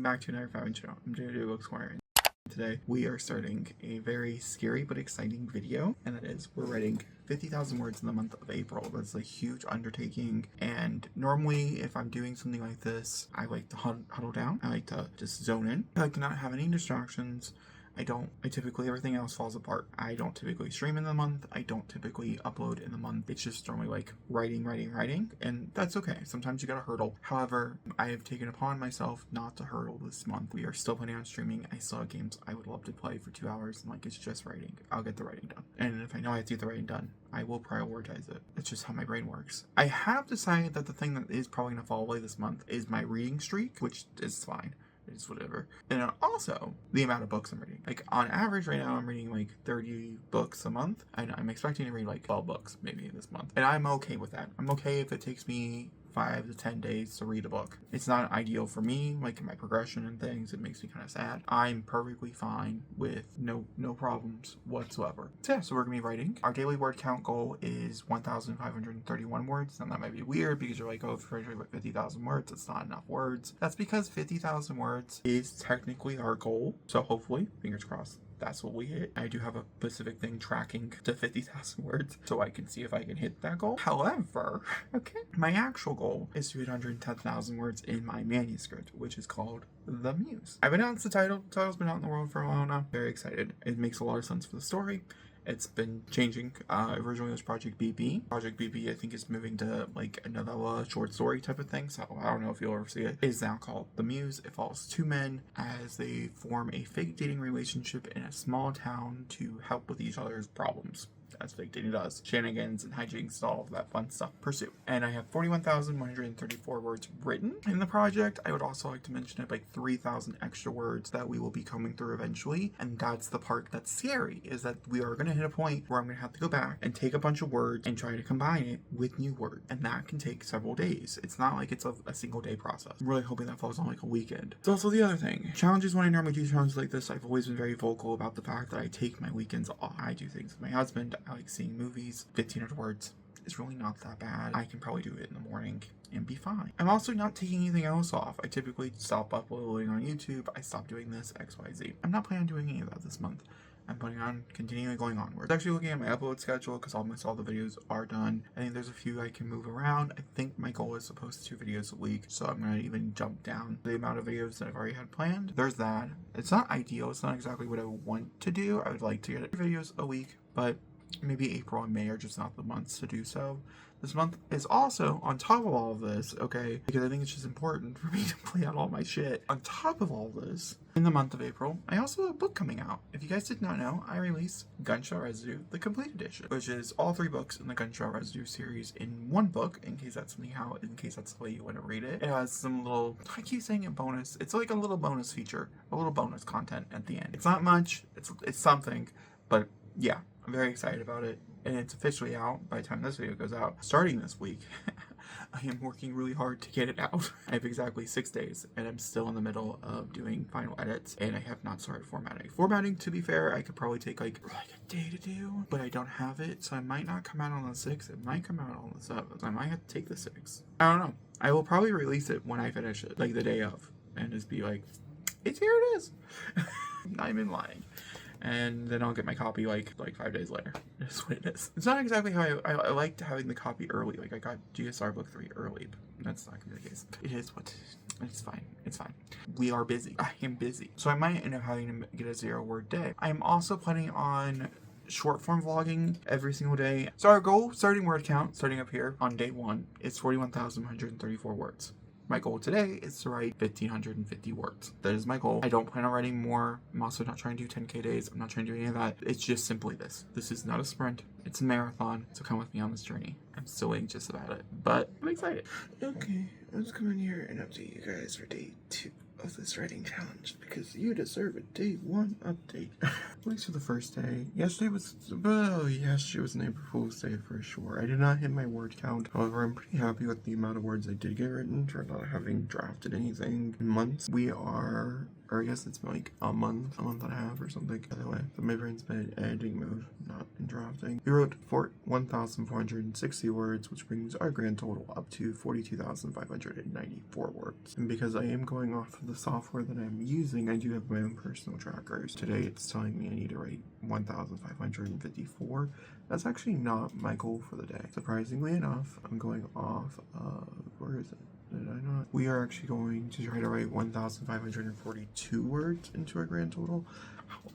welcome back to another Fabin channel. I'm JJ Book Square. Today we are starting a very scary but exciting video, and that is we're writing 50,000 words in the month of April. That's a huge undertaking, and normally if I'm doing something like this, I like to huddle down. I like to just zone in. I like to not have any distractions. I typically, everything else falls apart. I don't typically stream in the month. I don't typically upload in the month. It's just normally like writing, and that's okay. Sometimes you gotta hurdle. However, I have taken upon myself not to hurdle this month. We are still planning on streaming. I still have games I would love to play for 2 hours, and like, it's just writing. I'll get the writing done. And if I know I have to get the writing done, I will prioritize it. It's just how my brain works. I have decided that the thing that is probably gonna fall away this month is my reading streak, which is fine. It's whatever. And also the amount of books I'm reading. Like on average right now I'm reading like 30 books a month, and I'm expecting to read like 12 books maybe this month, and I'm okay with that. I'm okay if it takes me 5 to 10 days to read a book. It's not ideal for me, like in my progression and things. It makes me kind of sad. I'm perfectly fine with no problems whatsoever. So yeah, so we're gonna be writing. Our daily word count goal is 1,531 words. Now that might be weird because you're like, oh, if you're writing 50,000 words, it's not enough words. That's because 50,000 words is technically our goal. So hopefully, fingers crossed, that's what we hit. I do have a specific thing tracking to 50,000 words so I can see if I can hit that goal. However, my actual goal is to hit 110,000 words in my manuscript, which is called The Muse. I've announced the title. The title's been out in the world for a while now. Very excited. It makes a lot of sense for the story. It's been changing. Originally it was Project BB. Project BB, I think, is moving to like a novella, short story type of thing, so I don't know if you'll ever see it. It is now called The Muse. It follows two men as they form a fake dating relationship in a small town to help with each other's problems, as fake dating does. Shenanigans and hijinks and all of that fun stuff pursue. And I have 41,134 words written in the project. I would also like to mention it, like 3,000 extra words that we will be coming through eventually. And that's the part that's scary, is that we are going to hit a point where I'm going to have to go back and take a bunch of words and try to combine it with new words. And that can take several days. It's not like it's a single day process. I'm really hoping that falls on like a weekend. It's also the other thing. Challenges, when I normally do challenges like this, I've always been very vocal about the fact that I take my weekends off. I do things with my husband. I like seeing movies. 1,500 words is really not that bad. I can probably do it in the morning and be fine. I'm also not taking anything else off. I typically stop uploading on YouTube. I stopped doing this, XYZ. I'm not planning on doing any of that this month. I'm planning on continuing going onward. I'm actually looking at my upload schedule because almost all the videos are done. I think there's a few I can move around. I think my goal is to post 2 videos a week, so I'm going to even jump down the amount of videos that I've already had planned. There's that. It's not ideal. It's not exactly what I want to do. I would like to get videos a week, but maybe April and May are just not the months to do so. This month is also, on top of all of this, okay, because I think it's just important for me to play out all my shit. On top of all this, in the month of April, I also have a book coming out. If you guys did not know, I released Gunshot Residue, the complete edition, which is all 3 books in the Gunshot Residue series in one book, in case that's the way you want to read it. It has some little, I keep saying it bonus, it's like a little bonus feature, a little bonus content at the end. It's not much, it's something, but yeah, I'm very excited about it, and it's officially out by the time this video goes out, starting this week. I am working really hard to get it out. I have exactly 6 days, and I'm still in the middle of doing final edits, and I have not started formatting. Formatting, to be fair, I could probably take like a day to do, but I don't have it, so it might not come out on the 6th. It might come out on the 7th. I might have to take the 6th. I don't know. I will probably release it when I finish it, like the day of, and just be like, it's here it is. Not even lying. And then I'll get my copy like 5 days later. That's what it is. It's not exactly how I liked having the copy early. Like, I got GSR Book 3 early, but that's not gonna be the case. It is what it's fine. It's fine. We are busy. I am busy. So I might end up having to get a 0-word day. I'm also planning on short form vlogging every single day. So our goal, starting word count, starting up here on day 1, is 41,134 words. My goal today is to write 1,550 words. That is my goal. I don't plan on writing more. I'm also not trying to do 10K days. I'm not trying to do any of that. It's just simply this. This is not a sprint. It's a marathon. So come with me on this journey. I'm still anxious about it, but I'm excited. Okay, let's come in here and update you guys for day 2 of this writing challenge, because you deserve a day 1 update. At least for the first day. Yesterday was an April Fool's Day for sure. I did not hit my word count. However, I'm pretty happy with the amount of words I did get written for not having drafted anything in months. We are or I guess it's been like a month and a half or something. By the way, but my brain's been in editing mode, not in drafting. We wrote 1,460 words, which brings our grand total up to 42,594 words. And because I am going off of the software that I'm using, I do have my own personal trackers. Today it's telling me I need to write 1,554. That's actually not my goal for the day. Surprisingly enough, I'm going off of, where is it? Did I not? We are actually going to try to write 1,542 words into our grand total.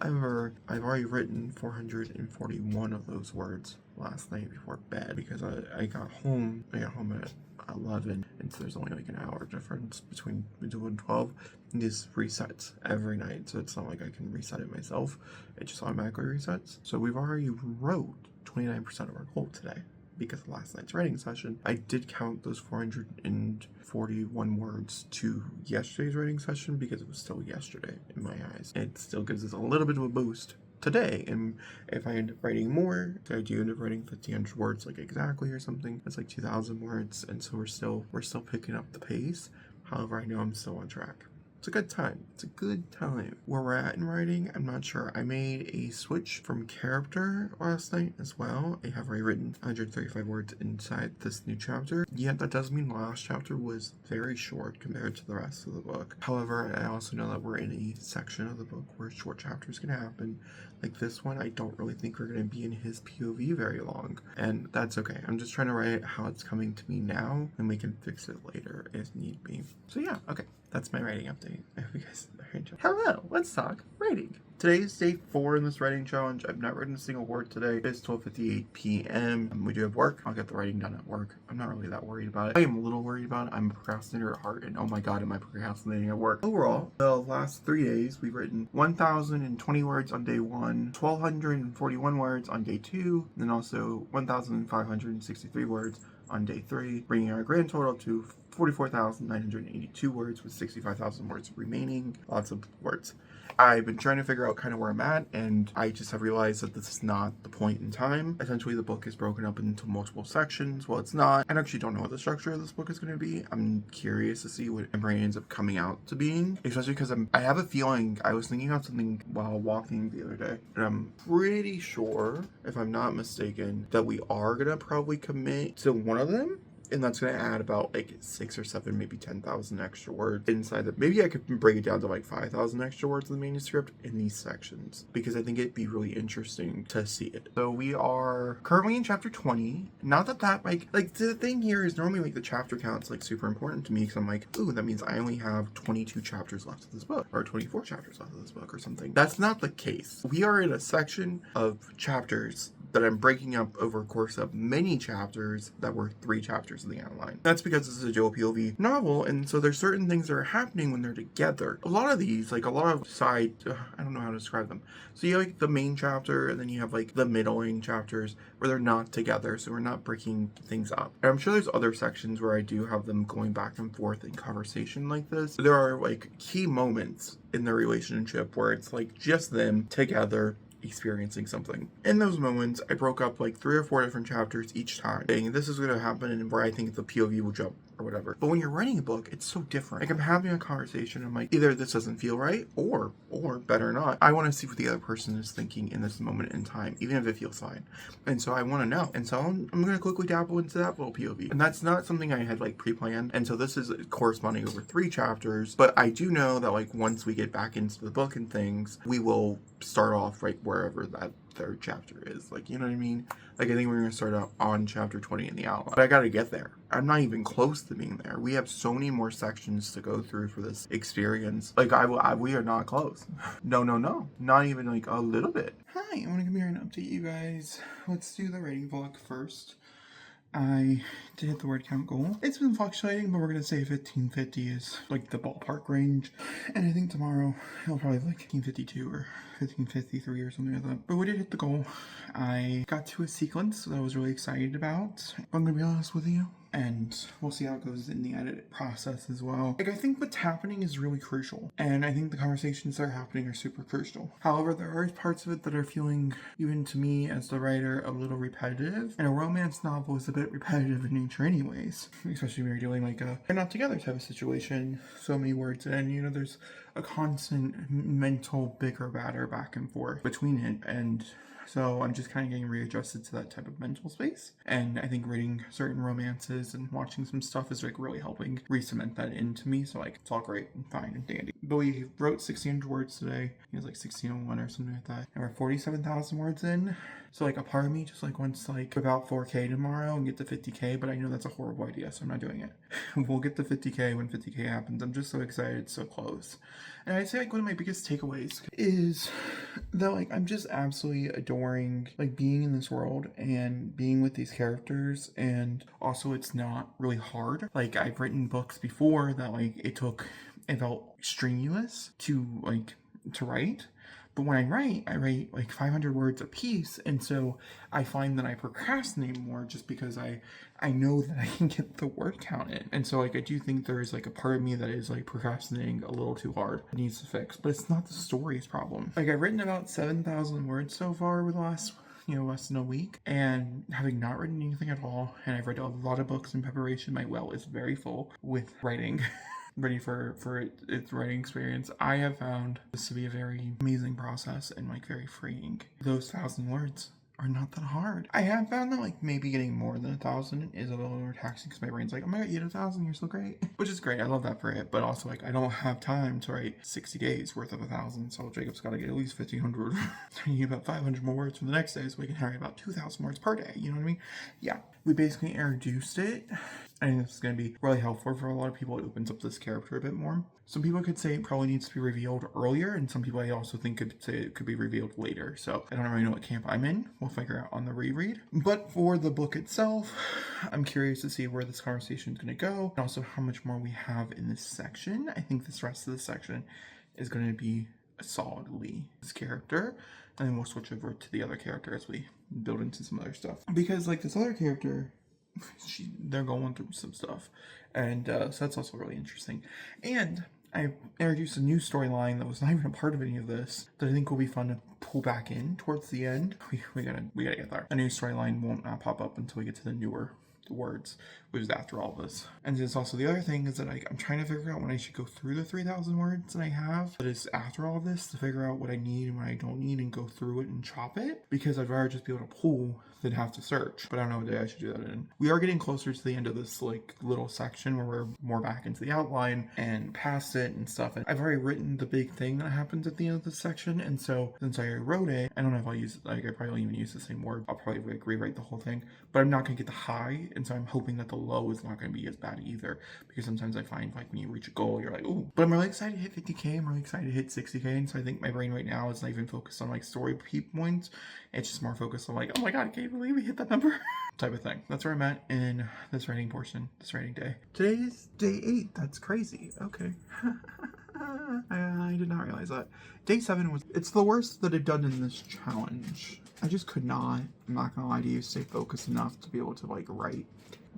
However, I've already written 441 of those words last night before bed because I got home at 11, and so there's only like an hour difference between 2 and 12. And this resets every night, so it's not like I can reset it myself. It just automatically resets. So we've already wrote 29% of our goal today because of last night's writing session. I did count those 441 words to yesterday's writing session because it was still yesterday in my eyes. It still gives us a little bit of a boost today, and if I end up writing more, if I do end up writing 1,500 words like exactly or something, that's like 2,000 words, and so we're still picking up the pace. However, I know I'm still on track. It's a good time. It's a good time. Where we're at in writing, I'm not sure. I made a switch from character last night as well. I have already written 135 words inside this new chapter. Yet that does mean the last chapter was very short compared to the rest of the book. However, I also know that we're in a section of the book where short chapters can happen. Like this one, I don't really think we're going to be in his POV very long. And that's okay. I'm just trying to write how it's coming to me now, and we can fix it later if need be. So yeah, okay. That's my writing update. I hope you guys are enjoying. Hello, let's talk writing. Today is day 4 in this writing challenge. I've not written a single word today. It's 12:58 p.m. We do have work. I'll get the writing done at work. I'm not really that worried about it. I am a little worried about it. I'm a procrastinator at heart, and oh my god, am I procrastinating at work. Overall, the last 3 days, we've written 1,020 words on day 1, 1,241 words on day 2, and then also 1,563 words on day 3, bringing our grand total to 44,982 words with 65,000 words remaining. Lots of words. I've been trying to figure out kind of where I'm at, and I just have realized that this is not the point in time. Essentially, the book is broken up into multiple sections. Well, it's not. I actually don't know what the structure of this book is going to be. I'm curious to see what my brain ends up coming out to being, especially because I have a feeling, I was thinking about something while walking the other day, and I'm pretty sure, if I'm not mistaken, that we are going to probably commit to one of them. And that's going to add about like 6 or 7, maybe 10,000 extra words inside that. Maybe I could break it down to like 5,000 extra words in the manuscript in these sections, because I think it'd be really interesting to see it. So we are currently in chapter 20. Not that like the thing here is normally like the chapter count's like super important to me, because I'm like, ooh, that means I only have 22 chapters left of this book, or 24 chapters left of this book or something. That's not the case. We are in a section of chapters that I'm breaking up over a course of many chapters that were 3 chapters in the outline. That's because this is a dual POV novel, and so there's certain things that are happening when they're together. A lot of these, like a lot of side, I don't know how to describe them. So you have like the main chapter, and then you have like the middling chapters where they're not together, so we're not breaking things up. And I'm sure there's other sections where I do have them going back and forth in conversation like this. There are like key moments in their relationship where it's like just them together experiencing something. In those moments, I broke up like 3 or 4 different chapters each time, saying this is going to happen and where I think the POV will jump or whatever. But when you're writing a book, it's so different. Like I'm having a conversation, I'm like, either this doesn't feel right, or better not, I want to see what the other person is thinking in this moment in time, even if it feels fine. And so I want to know. And so I'm going to quickly dabble into that little POV. And that's not something I had like pre-planned. And so this is corresponding over 3 chapters. But I do know that like once we get back into the book and things, we will start off right wherever that 3rd chapter is. Like, you know what I mean? Like, I think we're going to start out on chapter 20 in the outline. But I got to get there. I'm not even close to being there. We have so many more sections to go through for this experience. Like, we are not close. No. Not even like a little bit. Hi, I want to come here and update you guys. Let's do the writing vlog first. I did hit the word count goal. It's been fluctuating, but we're going to say 1550 is like the ballpark range. And I think tomorrow it'll probably be like 1552 or 1553 or something like that. But we did hit the goal. I got to a sequence that I was really excited about. I'm going to be honest with you. and we'll see how it goes in the edit process as well. Like, I think what's happening is really crucial, and I think the conversations that are happening are super crucial. However, there are parts of it that are feeling, even to me as the writer, a little repetitive, and a romance novel is a bit repetitive in nature anyways, especially when you're doing like a they're not together type of situation, so many words, and you know, there's a constant mental bicker batter back and forth between it, and so I'm just kind of getting readjusted to that type of mental space. And I think reading certain romances and watching some stuff is like really helping re-cement that into me. So like, it's all great and fine and dandy. But we wrote 1,600 words today. It was like 1,601 or something like that. And we're 47,000 words in. So like, a part of me just like wants like about 4K tomorrow and get to 50K, but I know that's a horrible idea, so I'm not doing it. We'll get to 50K when 50K happens. I'm just so excited, it's so close. And I'd say like one of my biggest takeaways is that like I'm just absolutely adoring like being in this world and being with these characters, and also it's not really hard. Like, I've written books before that like it felt strenuous to write. But when I write like 500 words a piece, and so I find that I procrastinate more just because I know that I can get the word count in. And so like, I do think there is like a part of me that is like procrastinating a little too hard. It needs to fix, but it's not the story's problem. Like, I've written about 7,000 words so far with the last less than a week, and having not written anything at all, and I've read a lot of books in preparation. My well is very full with writing. Ready for its writing experience. I have found this to be a very amazing process and like very freeing. Those 1,000 words are not that hard. I have found that like maybe getting more than 1,000 is a little more taxing because my brain's like, oh my god, you hit 1,000, you're so great. Which is great, I love that for it, but also like I don't have time to write 60 days worth of 1,000, so Jacob's gotta get at least 1,500. I need about 500 more words for the next day so we can write about 2,000 words per day, you know what I mean? Yeah, we basically introduced it. I think this is going to be really helpful for a lot of people. It opens up this character a bit more. Some people could say it probably needs to be revealed earlier, and some people I also think could say it could be revealed later. So I don't really know what camp I'm in. We'll figure out on the reread. But for the book itself, I'm curious to see where this conversation is going to go, and also how much more we have in this section. I think this rest of the section is going to be solidly this character, and then we'll switch over to the other character as we build into some other stuff. Because like, this other character, they're going through some stuff, and so that's also really interesting. And I introduced a new storyline that was not even a part of any of this that I think will be fun to pull back in towards the end. We gotta get there. A new storyline won't not pop up until we get to the newer words, which is after all this. And there's also the other thing is that I'm trying to figure out when I should go through the 3,000 words that I have, but it's after all this to figure out what I need and what I don't need and go through it and chop it, because I'd rather just be able to pull than have to search. But I don't know what day I should do that in. We are getting closer to the end of this like little section where we're more back into the outline and past it and stuff. And I've already written the big thing that happens at the end of this section, and so since I wrote it, I don't know if I'll use like, I probably won't even use the same word. I'll probably like rewrite the whole thing, but I'm not gonna get the high, and so I'm hoping that the low is not gonna be as bad either, because sometimes I find like when you reach a goal, you're like, ooh. But I'm really excited to hit 50K. I'm really excited to hit 60K, and so I think my brain right now is not even focused on like story peak points. It's just more focused on like, oh my god, I can't believe we hit that number type of thing. That's where I'm at in this writing portion, this writing day. Today is day 8. That's crazy. Okay. I did not realize that. Day 7 it's the worst that I've done in this challenge. I just could not, I'm not gonna lie to you, stay focused enough to be able to like write.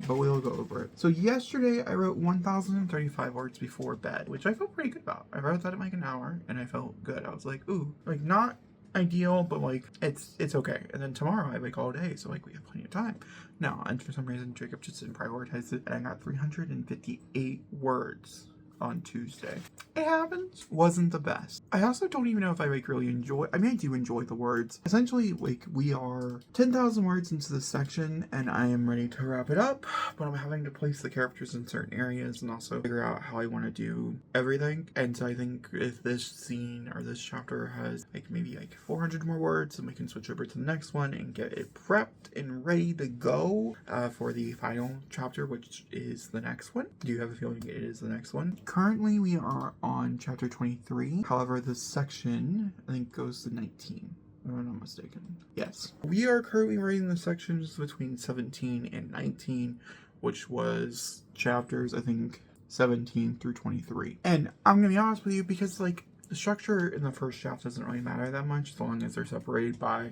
But we'll go over it. So yesterday I wrote 1,035 words before bed, which I felt pretty good about. I wrote that in like an hour and I felt good. I was like, ooh, like not ideal, but like it's okay. And then tomorrow I have like all day, so like we have plenty of time. No, and for some reason Jacob just didn't prioritize it, and I got 358 words on Tuesday. It happens. Wasn't the best. I also don't even know if I like really enjoy, I mean I do enjoy the words. Essentially like we are 10,000 words into this section and I am ready to wrap it up, but I'm having to place the characters in certain areas and also figure out how I want to do everything. And so I think if this scene or this chapter has like maybe like 400 more words, then we can switch over to the next one and get it prepped and ready to go for the final chapter, which is the next one. Do you have a feeling it is the next one? Currently, we are on chapter 23. However, this section, I think, goes to 19. If I'm not mistaken. Yes. We are currently reading the sections between 17 and 19, which was chapters, I think, 17 through 23. And I'm going to be honest with you, because, like, the structure in the first chapter doesn't really matter that much, as long as they're separated by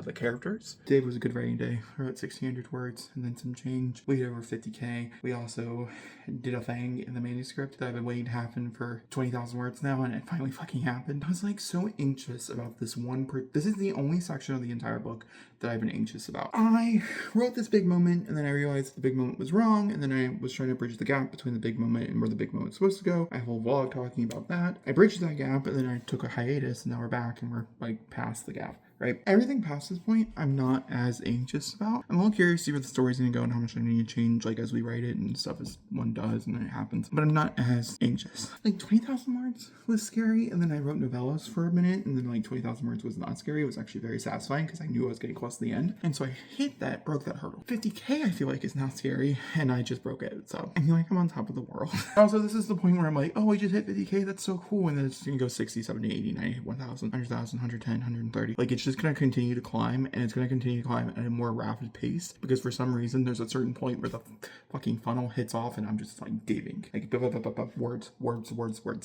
the characters. Today was a good writing day. I wrote 1,600 words and then some change. We hit over 50K. We also did a thing in the manuscript that I've been waiting to happen for 20,000 words now, and it finally fucking happened. I was like so anxious about this this is the only section of the entire book that I've been anxious about. I wrote this big moment, and then I realized the big moment was wrong, and then I was trying to bridge the gap between the big moment and where the big moment's supposed to go. I have a whole vlog talking about that. I bridged that gap, and then I took a hiatus, and now we're back, and we're like past the gap. Right? Everything past this point, I'm not as anxious about. I'm a little curious to see where the story's gonna go and how much I need to change, like, as we write it and stuff as one does and then it happens. But I'm not as anxious. Like, 20,000 words was scary, and then I wrote novellas for a minute, and then, like, 20,000 words was not scary. It was actually very satisfying because I knew I was getting close to the end. And so I broke that hurdle. 50K, I feel like, is not scary, and I just broke it. So I feel like I'm on top of the world. Also, this is the point where I'm like, oh, I just hit 50K, that's so cool. And then it's gonna go 60, 70, 80, 90, 1,000, 100,000, 110, 130. Like, it's just gonna continue to climb, and it's going to continue to climb at a more rapid pace because for some reason there's a certain point where the fucking funnel hits off and I'm just like diving, like words,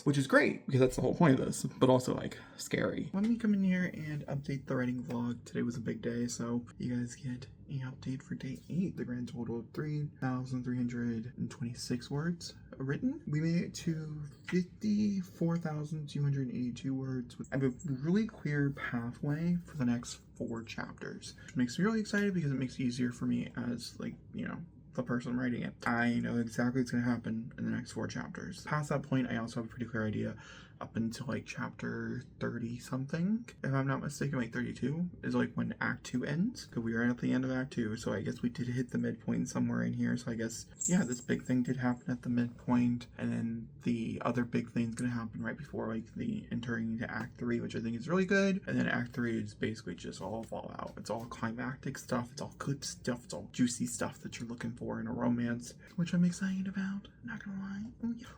which is great because that's the whole point of this, but also like scary. Let me come in here and update the writing vlog. Today was a big day, so you guys get an update for day 8. The grand total of 3,326 words written. We made it to 54,282 words. I have a really clear pathway for the next 4 chapters, which makes me really excited because it makes it easier for me as, like, you know, the person writing it. I know exactly what's going to happen in the next 4 chapters. Past that point, I also have a pretty clear idea up until like chapter 30 something, if I'm not mistaken. Like 32 is like when Act 2 ends, because we are at the end of Act 2, so I guess we did hit the midpoint somewhere in here. So I guess, yeah, this big thing did happen at the midpoint, and then the other big thing's gonna happen right before like the entering into Act 3, which I think is really good. And then Act 3 is basically just all fallout. It's all climactic stuff, it's all good stuff, it's all juicy stuff that you're looking for in a romance, which I'm excited about, not gonna lie.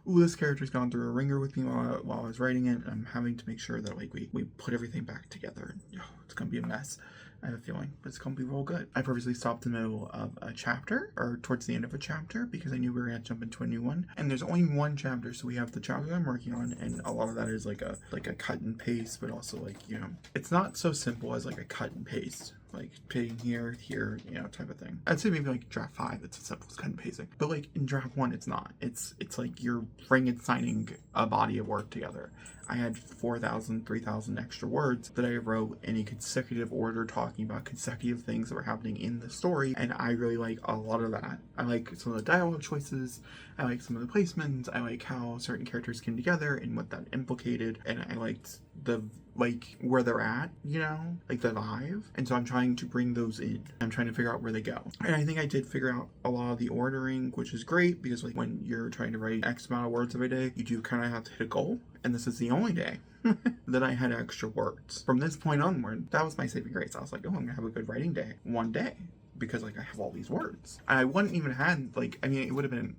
Ooh, this character's gone through a ringer with me while I was writing it, and I'm having to make sure that like we put everything back together. Oh, it's gonna be a mess, I have a feeling, but it's gonna be real good. I purposely stopped in the middle of a chapter, or towards the end of a chapter, because I knew we were gonna jump into a new one. And there's only one chapter, so we have the chapter I'm working on, and a lot of that is like a cut and paste, but also like, you know, it's not so simple as like a cut and paste, like putting here, you know, type of thing. I'd say maybe like draft 5, it's as simple as cut and pasting. But like in draft 1, it's not. It's like you're signing a body of work together. I had 4,000, 3,000 extra words that I wrote in a consecutive order, talking about consecutive things that were happening in the story, and I really like a lot of that. I like some of the dialogue choices, I like some of the placements, I like how certain characters came together and what that implicated, and I liked the, like, where they're at, you know, like the vibe. And so I'm trying to bring those in. I'm trying to figure out where they go. And I think I did figure out a lot of the ordering, which is great because like when you're trying to write X amount of words every day, you do kind of have to hit a goal. And this is the only day that I had extra words. From this point onward, that was my saving grace. I was like, oh, I'm gonna have a good writing day one day, because like I have all these words. And I wouldn't even had like, I mean, it would have been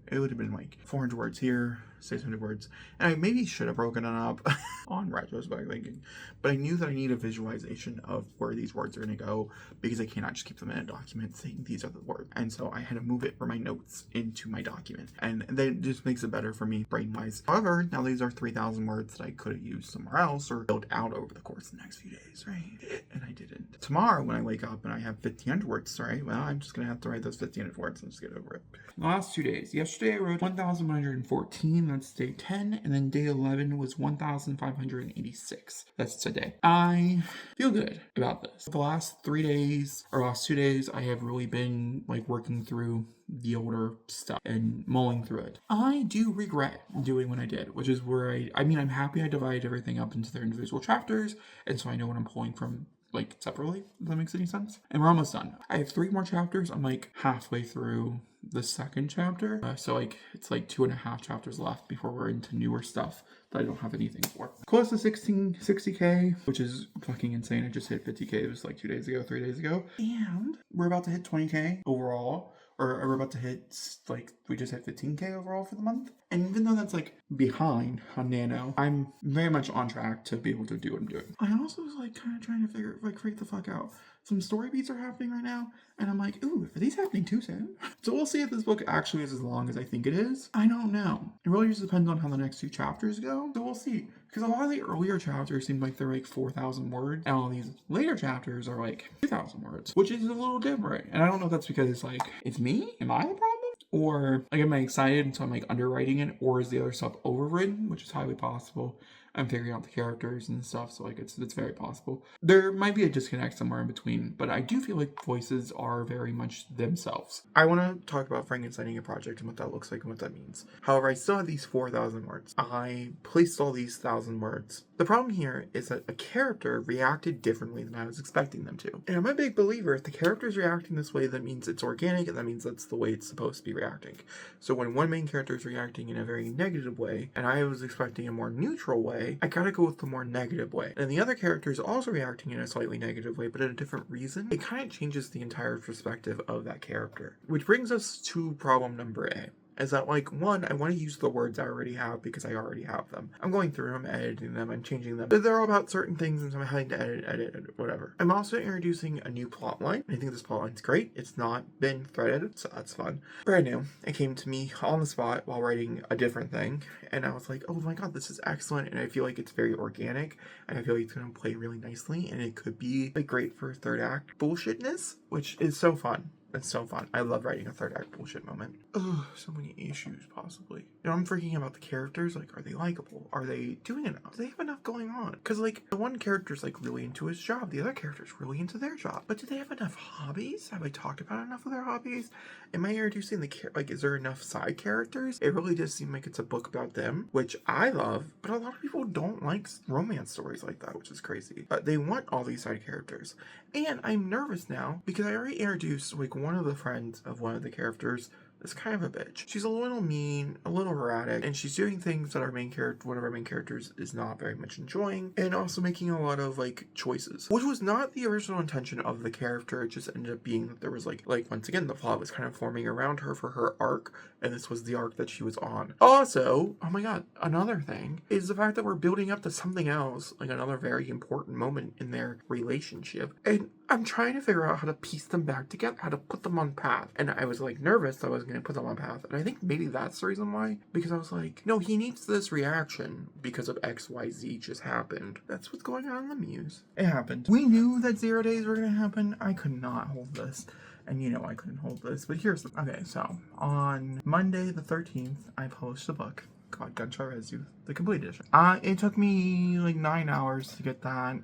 like 400 words here, 600 words, and I maybe should have broken it up on retrospect thinking, but I knew that I need a visualization of where these words are going to go, because I cannot just keep them in a document saying these are the words. And so I had to move it from my notes into my document, and that just makes it better for me brain wise. However, now these are 3,000 words that I could have used somewhere else or built out over the course of the next few days, right? And I didn't. Tomorrow when I wake up and I have 1,500 words, right? Well, I'm just going to have to write those 1,500 words and just get over it. The last 2 days. Yesterday I wrote 1,114, that's day 10, and then day 11 was 1,586. That's today. I feel good about this. The last 3 days, or last 2 days, I have really been like working through the older stuff and mulling through it. I do regret doing what I did, which is where I mean, I'm happy I divided everything up into their individual chapters, and so I know what I'm pulling from like separately, if that makes any sense. And we're almost done. I have 3 more chapters. I'm like halfway through the second chapter. So like it's like 2.5 chapters left before we're into newer stuff that I don't have anything for. Close to 60K, which is fucking insane. I just hit 50K. It was like 2 days ago, 3 days ago. And we're about to hit 20K overall, or we're about to hit, like, we just hit 15K overall for the month. And even though that's like behind on Nano, I'm very much on track to be able to do what I'm doing. I also was like kind of trying to freak the fuck out. Some story beats are happening right now, and I'm like, ooh, are these happening too soon? So we'll see if this book actually is as long as I think it is. I don't know. It really just depends on how the next 2 chapters go. So we'll see. Because a lot of the earlier chapters seemed like they're like 4,000 words, and all these later chapters are like 2,000 words, which is a little different. And I don't know if that's because like, it's me? Am I the problem? Or like, am I excited and so I'm like underwriting it, or is the other stuff overwritten, which is highly possible. I'm figuring out the characters and stuff, so like it's very possible. There might be a disconnect somewhere in between, but I do feel like voices are very much themselves. I want to talk about Frankensteining a project and what that looks like and what that means. However, I still have these 4,000 words. I placed all these 1,000 words. The problem here is that a character reacted differently than I was expecting them to. And I'm a big believer, if the character is reacting this way, that means it's organic, and that means that's the way it's supposed to be reacting. So when one main character is reacting in a very negative way, and I was expecting a more neutral way, I gotta go with the more negative way. And the other character is also reacting in a slightly negative way, but in a different reason. It kind of changes the entire perspective of that character. Which brings us to problem number A. Is that, like, one, I want to use the words I already have because I already have them. I'm going through them, editing them, and changing them. But they're all about certain things, and so I'm having to edit, whatever. I'm also introducing a new plot line. I think this plot line's great. It's not been threaded, so that's fun. Brand new. It came to me on the spot while writing a different thing, and I was like, oh my god, this is excellent, and I feel like it's very organic, and I feel like it's going to play really nicely, and it could be, like, great for third act bullshitness, which is so fun. It's so fun. I love writing a third act bullshit moment. Ugh, so many issues, possibly. You know, I'm freaking about the characters. Like, are they likable? Are they doing enough? Do they have enough going on? Because, like, the one character's, like, really into his job. The other character's really into their job. But do they have enough hobbies? Have I talked about enough of their hobbies? Am I introducing like, is there enough side characters? It really does seem like it's a book about them, which I love, but a lot of people don't like romance stories like that, which is crazy. But they want all these side characters. And I'm nervous now because I already introduced, like, one of the friends of one of the characters is kind of a bitch. She's a little mean, a little erratic, and she's doing things that one of our main characters is not very much enjoying, and also making a lot of, like, choices, which was not the original intention of the character. It just ended up being that there was, like once again, the plot was kind of forming around her for her arc, and this was the arc that she was on. Also, oh my god, another thing is the fact that we're building up to something else, like another very important moment in their relationship, and I'm trying to figure out how to piece them back together, how to put them on path. And I was, like, nervous that I was going to put them on path. And I think maybe that's the reason why. Because I was like, no, he needs this reaction because of XYZ just happened. That's what's going on in the muse. It happened. We knew that 0 days were going to happen. I could not hold this. And you know I couldn't hold this. But here's the... Okay, so on Monday the 13th, I published a book called Gunshot Residue, the complete edition. It took me like 9 hours to get that,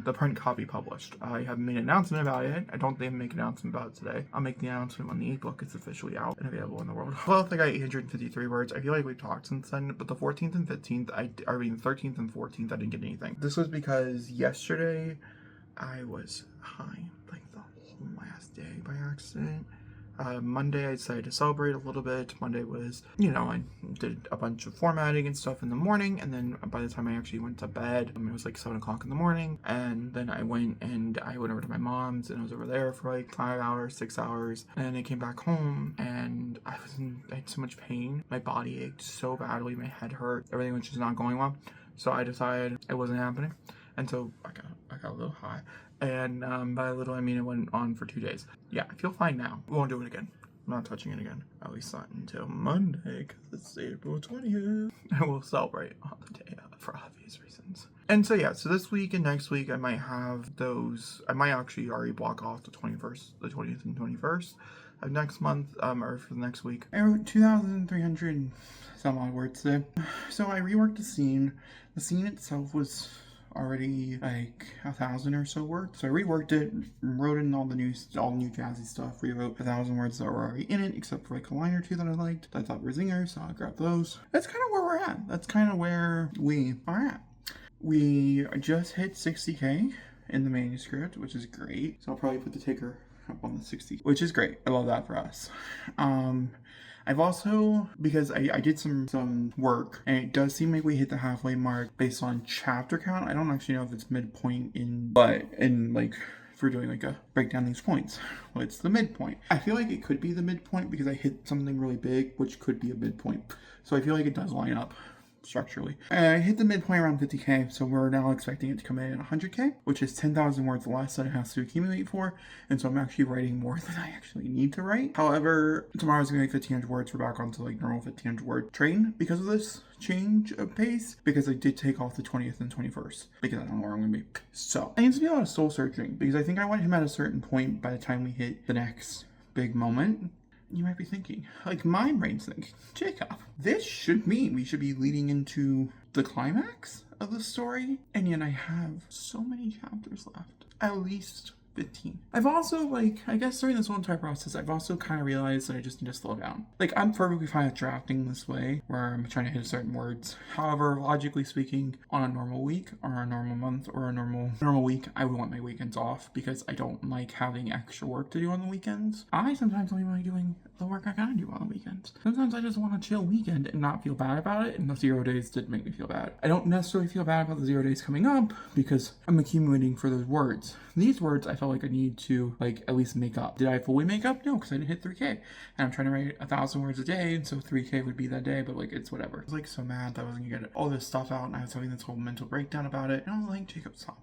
the print copy published. I haven't made an announcement about it. I don't think I'll make an announcement about it today. I'll make the announcement when the ebook is officially out and available in the world. Well, I think I got 853 words. I feel like we've talked since then, but the 14th and 15th, I mean 13th and 14th, I didn't get anything. This was because yesterday I was high, like the whole last day by accident. Monday I decided to celebrate a little bit. Monday was, you know, I did a bunch of formatting and stuff in the morning, and then by the time I actually went to bed, it was like 7 o'clock in the morning, and then I went over to my mom's, and I was over there for like 5 hours, 6 hours, and I came back home, and I had so much pain. My body ached so badly, my head hurt, everything was just not going well, so I decided it wasn't happening, and so I got a little high. And by a little, I mean it went on for 2 days. Yeah, I feel fine now. We won't do it again. I'm not touching it again. At least not until Monday, because it's April 20th. And we'll celebrate on the day for obvious reasons. And so yeah, so this week and next week, I might have those. I might actually already block off the 21st, the 20th and 21st of next month, or for the next week. I wrote 2,300 some odd words today. So I reworked the scene. The scene itself was already like 1,000 or so words. So I reworked it, wrote in all the new jazzy stuff, rewrote 1,000 words that were already in it, except for like a line or two that I liked, that I thought were zingers, so I grabbed those. That's kind of where we're at. That's kind of where we are at. We just hit 60K in the manuscript, which is great. So I'll probably put the ticker up on the 60, which is great. I love that for us. I've also, because I did some work, and it does seem like we hit the halfway mark based on chapter count. I don't actually know if it's midpoint but in like for doing like a breakdown these points. Well, it's the midpoint. I feel like it could be the midpoint because I hit something really big, which could be a midpoint. So I feel like it does line up structurally. I hit the midpoint around 50k, so we're now expecting it to come in at 100k, which is 10,000 words less than it has to accumulate for, and so I'm actually writing more than I actually need to write. However, tomorrow's gonna be 1,500 words. We're back onto like normal 1,500 word train because of this change of pace, because I did take off the 20th and 21st because I don't know where I'm gonna be. So I need to do a lot of soul searching because I think I want him at a certain point by the time we hit the next big moment. You might be thinking, like my brain's thinking, Jacob, this should mean we should be leading into the climax of the story, and yet I have so many chapters left. At least 15. I've also, like, I guess during this whole entire process, I've also kind of realized that I just need to slow down. Like, I'm perfectly fine with drafting this way, where I'm trying to hit certain words. However, logically speaking, on a normal week, or a normal month, or a normal week, I would want my weekends off, because I don't like having extra work to do on the weekends. I sometimes don't even like doing the work I gotta do on the weekends. Sometimes I just want a chill weekend and not feel bad about it, and the 0 days did make me feel bad. I don't necessarily feel bad about the 0 days coming up, because I'm accumulating for those words. These words I felt like I need to like at least make up. Did I fully make up? No, because I didn't hit 3k. And I'm trying to write 1,000 words a day, and so 3k would be that day, but like it's whatever. I was like so mad that I wasn't gonna get all this stuff out, and I was having this whole mental breakdown about it. And I was like, Jacob, stop.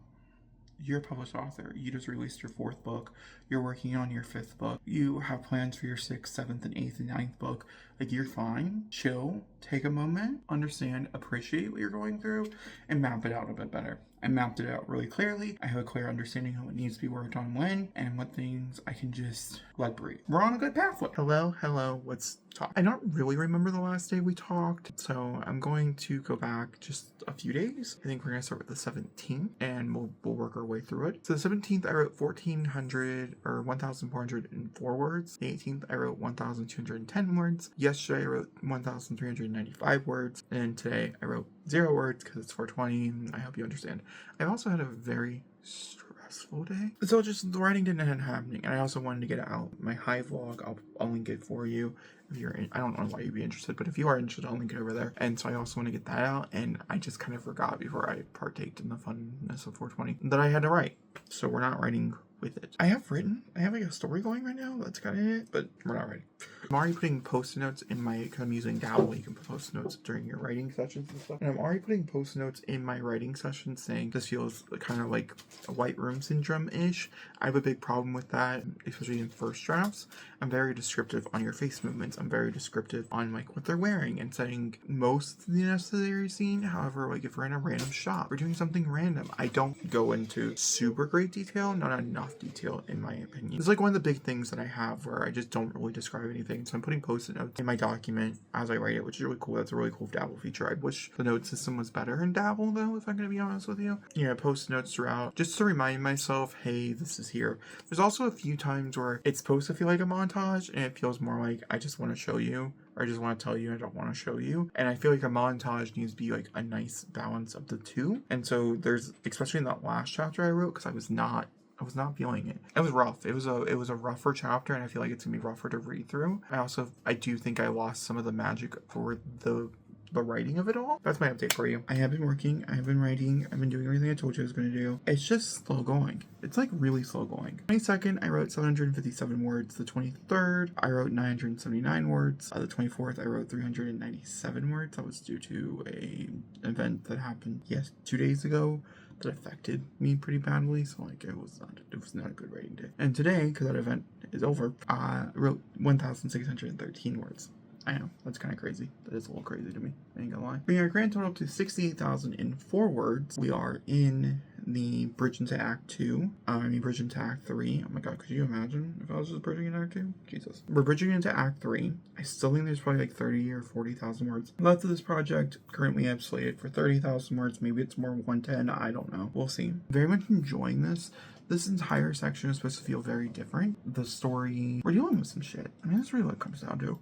You're a published author. You just released your 4th book. You're working on your 5th book. You have plans for your 6th, 7th, and 8th and 9th book. Like, you're fine. Chill. Take a moment. Understand. Appreciate what you're going through. And map it out a bit better. I mapped it out really clearly. I have a clear understanding of what needs to be worked on when, and what things I can just let breathe. We're on a good pathway. Hello, let's talk. I don't really remember the last day we talked, so I'm going to go back just a few days. I think we're going to start with the 17th, and we'll work our way through it. So the 17th, I wrote 1,404 words. The 18th, I wrote 1,210 words. Yesterday, I wrote 1,395 words, and today, I wrote 0 words because it's 420, and I hope you understand. I've also had a very stressful day, so just the writing didn't end up happening, and I also wanted to get out my Hive vlog. I'll link it for you if you're in. I don't know why you'd be interested, but if you are interested, I'll link it over there. And so I also want to get that out, and I just kind of forgot before I partaked in the funness of 420 that I had to write, so we're not writing with it. I have like a story going right now that's kind of it, but we're not writing. I'm already putting post-it notes in my, because I'm using Dabble, you can put post-it notes during your writing sessions and stuff. And I'm already putting post-it notes in my writing sessions saying this feels kind of like a white room syndrome-ish. I have a big problem with that, especially in first drafts. I'm very descriptive on your face movements. I'm very descriptive on like what they're wearing and setting most of the necessary scene. However, like if we're in a random shot, we're doing something random, I don't go into super great detail, not enough detail in my opinion. It's like one of the big things that I have where I just don't really describe anything. So I'm putting post-it notes in my document as I write it, which is really cool. That's a really cool Dabble feature. I wish the note system was better in Dabble though, if I'm going to be honest with you. Yeah, post-it notes throughout just to remind myself, hey, this is here. There's also a few times where it's supposed to feel like a montage and it feels more like I just want to show you, or I just want to tell you I don't want to show you. And I feel like a montage needs to be like a nice balance of the two. And so there's, especially in that last chapter I wrote, because I was not feeling it. It was rough. It was a rougher chapter, and I feel like it's gonna be rougher to read through. I do think I lost some of the magic for the writing of it all. That's my update for you. I have been working, I've been writing, I've been doing everything I told you I was gonna do. It's just slow going. It's like really slow going. 22nd, I wrote 757 words. The 23rd, I wrote 979 words. The 24th, I wrote 397 words. That was due to an event that happened 2 days ago that affected me pretty badly, so like it was not a good writing day. And today, because that event is over, I wrote 1,613 words. I know, that's kind of crazy. That is a little crazy to me, I ain't gonna lie. Bringing our grand total up to 68,004 words. We are in the bridge into Act 2. Bridge into Act 3. Oh my god, could you imagine if I was just bridging into Act 2? Jesus. We're bridging into Act 3. I still think there's probably like 30 or 40,000 words left of this project. Currently I've slated for 30,000 words. Maybe it's more 110. I don't know. We'll see. Very much enjoying this. This entire section is supposed to feel very different. The story, we're dealing with some shit. I mean, that's really what it comes down to.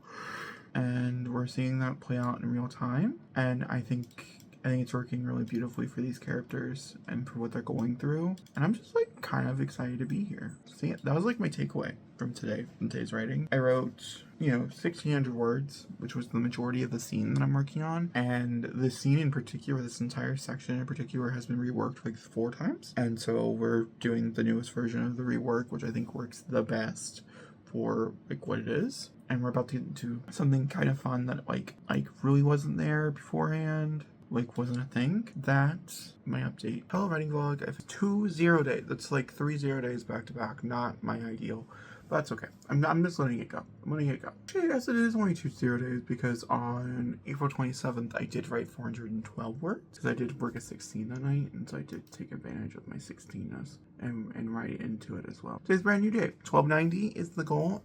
And we're seeing that play out in real time. And I think I think it's working really beautifully for these characters and for what they're going through. And I'm just like kind of excited to be here. See, that was like my takeaway from today's writing. I wrote, 1,600 words, which was the majority of the scene that I'm working on. And the scene in particular, this entire section in particular, has been reworked like 4 times. And so we're doing the newest version of the rework, which I think works the best for like what it is. And we're about to get into something kind of fun that like really wasn't there beforehand, like wasn't a thing. That's my update. Hello writing vlog. I have 2 0 days. That's like 3 0 days back to back. Not my ideal. But that's okay. I'm just letting it go. I'm letting it go. Actually, yes, it is only 2 0 days because on April 27th, I did write 412 words. Because I did work at 16 that night, and so I did take advantage of my 16ness and write into it as well. Today's a brand new day. 1290 is the goal.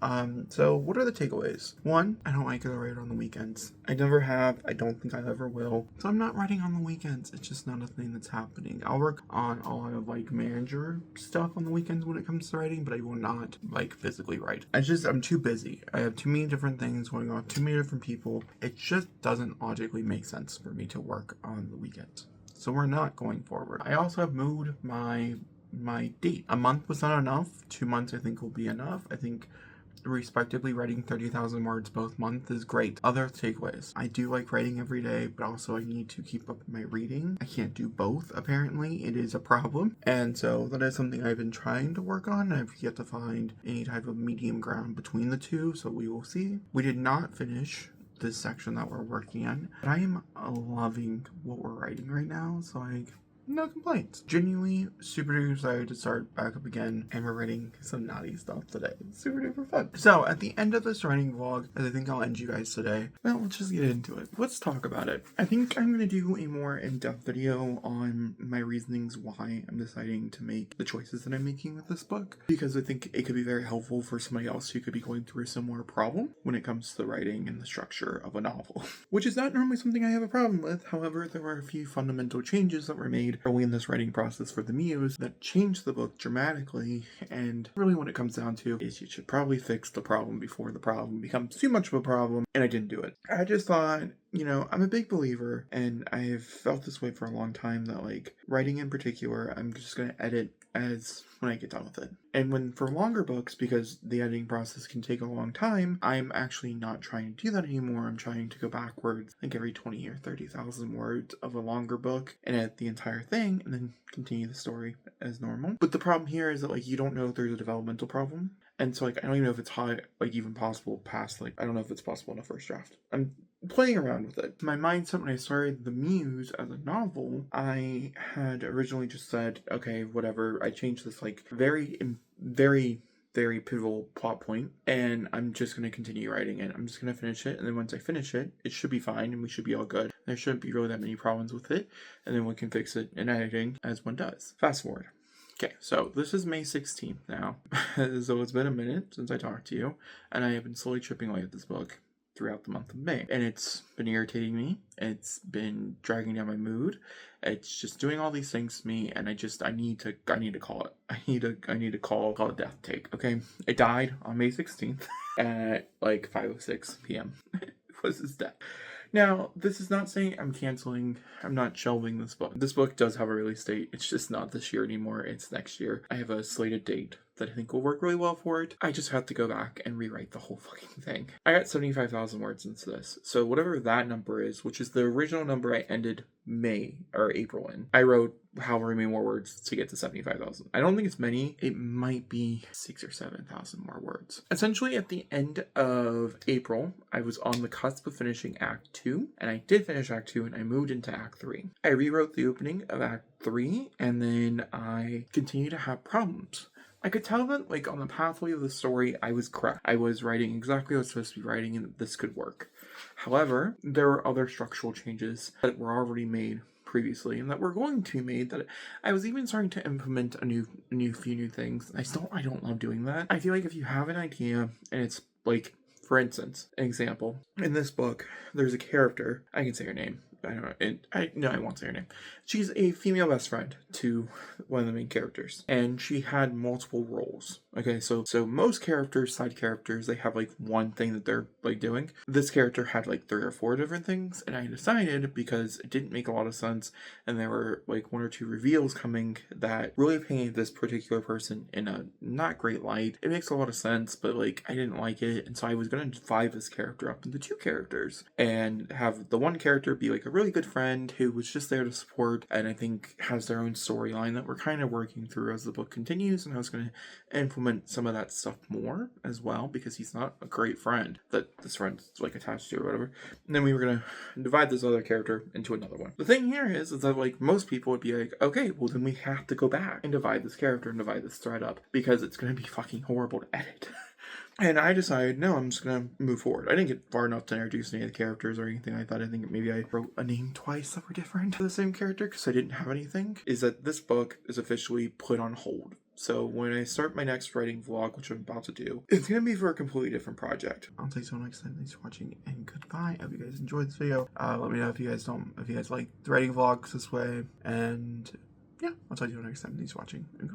So what are the takeaways? 1, I don't like to write on the weekends. I never have. I don't think I ever will. So I'm not writing on the weekends. It's just not a thing that's happening. I'll work on a lot of like manager stuff on the weekends when it comes to writing, but I will not like physically write. I'm too busy. I have too many different things going on, too many different people. It just doesn't logically make sense for me to work on the weekends. So we're not going forward. I also have moved my date. A month was not enough. 2 months I think will be enough. I think respectively writing 30,000 words both months is great. Other takeaways. I do like writing every day, but also I need to keep up my reading. I can't do both, apparently. It is a problem. And so that is something I've been trying to work on. I've yet to find any type of medium ground between the two, so we will see. We did not finish this section that we're working on, but I am loving what we're writing right now, so no complaints. Genuinely super duper excited to start back up again, and we're writing some naughty stuff today. It's super duper fun. So at the end of this writing vlog, as I think I'll end you guys today, well, let's just get into it. Let's talk about it. I think I'm going to do a more in-depth video on my reasonings why I'm deciding to make the choices that I'm making with this book, because I think it could be very helpful for somebody else who could be going through a similar problem when it comes to the writing and the structure of a novel, which is not normally something I have a problem with. However, there were a few fundamental changes that were made early in this writing process for the Muse that changed the book dramatically, and really what it comes down to is you should probably fix the problem before the problem becomes too much of a problem, and I didn't do it. I just thought, I'm a big believer, and I've felt this way for a long time, that like writing in particular, I'm just going to edit as when I get done with it. And when for longer books, because the editing process can take a long time, I'm actually not trying to do that anymore. I'm trying to go backwards, like every 20 or 30,000 words of a longer book, and edit the entire thing, and then continue the story as normal. But the problem here is that like you don't know if there's a developmental problem. And so, like, I don't even know if it's even possible past, I don't know if it's possible in a first draft. I'm playing around with it. My mindset when I started The Muse as a novel, I had originally just said, okay, whatever. I changed this, very, very, very pivotal plot point, and I'm just going to continue writing it. I'm just going to finish it, and then once I finish it, it should be fine, and we should be all good. There shouldn't be really that many problems with it, and then we can fix it in editing as one does. Fast forward. Okay, so this is May 16th now, so it's been a minute since I talked to you, and I have been slowly chipping away at this book throughout the month of May, and it's been irritating me. It's been dragging down my mood. It's just doing all these things to me, and I need to call it. I need to call it death take. Okay, it died on May 16th at 5:06 p.m. was his death. Now, this is not saying I'm not shelving this book. This book does have a release date. It's just not this year anymore. It's next year. I have a slated date that I think will work really well for it. I just have to go back and rewrite the whole fucking thing. I got 75,000 words into this. So whatever that number is, which is the original number I ended May or April in, I wrote however many more words to get to 75,000. I don't think it's many. It might be 6,000 or 7,000 more words. Essentially, at the end of April, I was on the cusp of finishing Act 2, and I did finish Act 2, and I moved into Act 3. I rewrote the opening of Act 3, and then I continued to have problems. I could tell that, on the pathway of the story, I was correct. I was writing exactly what I was supposed to be writing, and this could work. However, there were other structural changes that were already made previously, and that were going to be made, that I was even starting to implement a few new things. I don't love doing that. I feel like if you have an idea, and it's for instance, an example, in this book, there's a character, I can say her name, I don't know, I won't say her name. She's a female best friend to one of the main characters, and she had multiple roles. Okay, so most characters, side characters, they have like one thing that they're like doing. This character had like 3 or 4 different things, and I decided, because it didn't make a lot of sense, and there were like 1 or 2 reveals coming that really painted this particular person in a not great light. It makes a lot of sense, but like I didn't like it, and so I was gonna divide this character up into 2 characters and have the one character be like a really good friend who was just there to support, and I think has their own storyline that we're kind of working through as the book continues, and I was going to implement some of that stuff more as well, because he's not a great friend that this friend's like attached to or whatever. And then we were going to divide this other character into another one. The thing here is that like most people would be like, okay, well then we have to go back and divide this character and divide this thread up, because it's going to be fucking horrible to edit. And I decided, no, I'm just going to move forward. I didn't get far enough to introduce any of the characters or anything like that. I think maybe I wrote a name twice that were different for the same character because I didn't have anything. Is that this book is officially put on hold. So when I start my next writing vlog, which I'm about to do, it's going to be for a completely different project. I'll tell you so next time. Thanks for watching, and goodbye. I hope you guys enjoyed this video. Let me know if you guys like the writing vlogs this way. And yeah, I'll tell you next time. Thanks for watching, and goodbye.